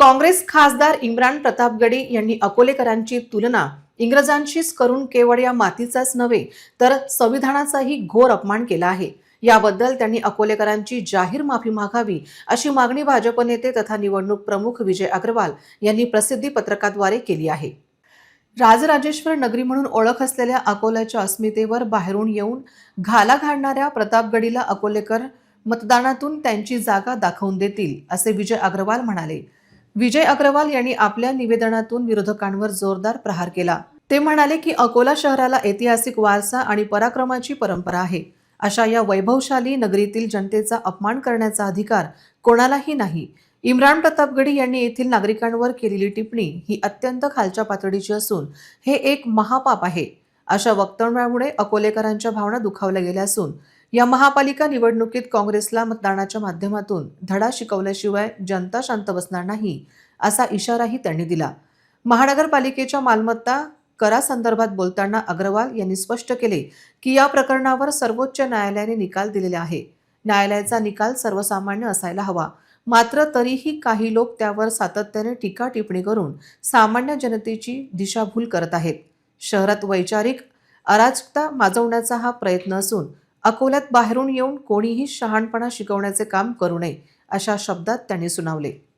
काँग्रेस खासदार इम्रान प्रतापगडी यांनी अकोलेकरांची तुलना इंग्रजांशीच करून केवळ या मातीचाच नव्हे तर संविधानाचाही घोर अपमान केला आहे। याबद्दल त्यांनी अकोलेकरांची जाहीर माफी मागावी अशी मागणी भाजप नेते तथा निवडणूक प्रमुख विजय अग्रवाल यांनी प्रसिद्धी पत्रकाद्वारे केली आहे। राजराजेश्वर नगरी म्हणून ओळख असलेल्या अकोल्याच्या अस्मितेवर बाहेरून येऊन घाला घालणाऱ्या प्रतापगडीला अकोलेकर मतदानातून त्यांची जागा दाखवून देतील असे विजय अग्रवाल म्हणाले। विजय अग्रवाल यांनी आपल्या निवेदनातून विरोधकांवर जोरदार प्रहार केला। ते म्हणाले की अकोला शहराला ऐतिहासिक वारसा आणि पराक्रमाची परंपरा आहे। अशा या वैभवशाली नगरीतील जनतेचा अपमान करण्याचा अधिकार कोणालाही नाही। इम्रान प्रतापगडी यांनी येथील नागरिकांवर केलेली टिप्पणी ही अत्यंत खालच्या पातळीची असून हे एक महापाप आहे। अशा वक्तव्यामुळे अकोलेकरांच्या भावना दुखावल्या गेल्या असून या महापालिका निवडणुकीत काँग्रेसला मतदानाच्या माध्यमातून धडा शिकवल्याशिवाय जनता शांत बसणार नाही असा इशाराही त्यांनी दिला। महानगरपालिकेच्या मालमत्ता करासंदर्भात बोलताना अग्रवाल यांनी स्पष्ट केले की या प्रकरणावर सर्वोच्च न्यायालयाने निकाल दिलेला आहे। न्यायालयाचा निकाल सर्वसामान्य असायला हवा, मात्र तरीही काही लोक त्यावर सातत्याने टीका टिप्पणी करून सामान्य जनतेची दिशाभूल करत आहेत। शहरात वैचारिक अराजकता माजवण्याचा हा प्रयत्न असून अकोल्यात बाहेरून येऊन कोणीही शहाणपणा शिकवण्याचे काम करू नये अशा शब्दात त्यांनी सुनावले।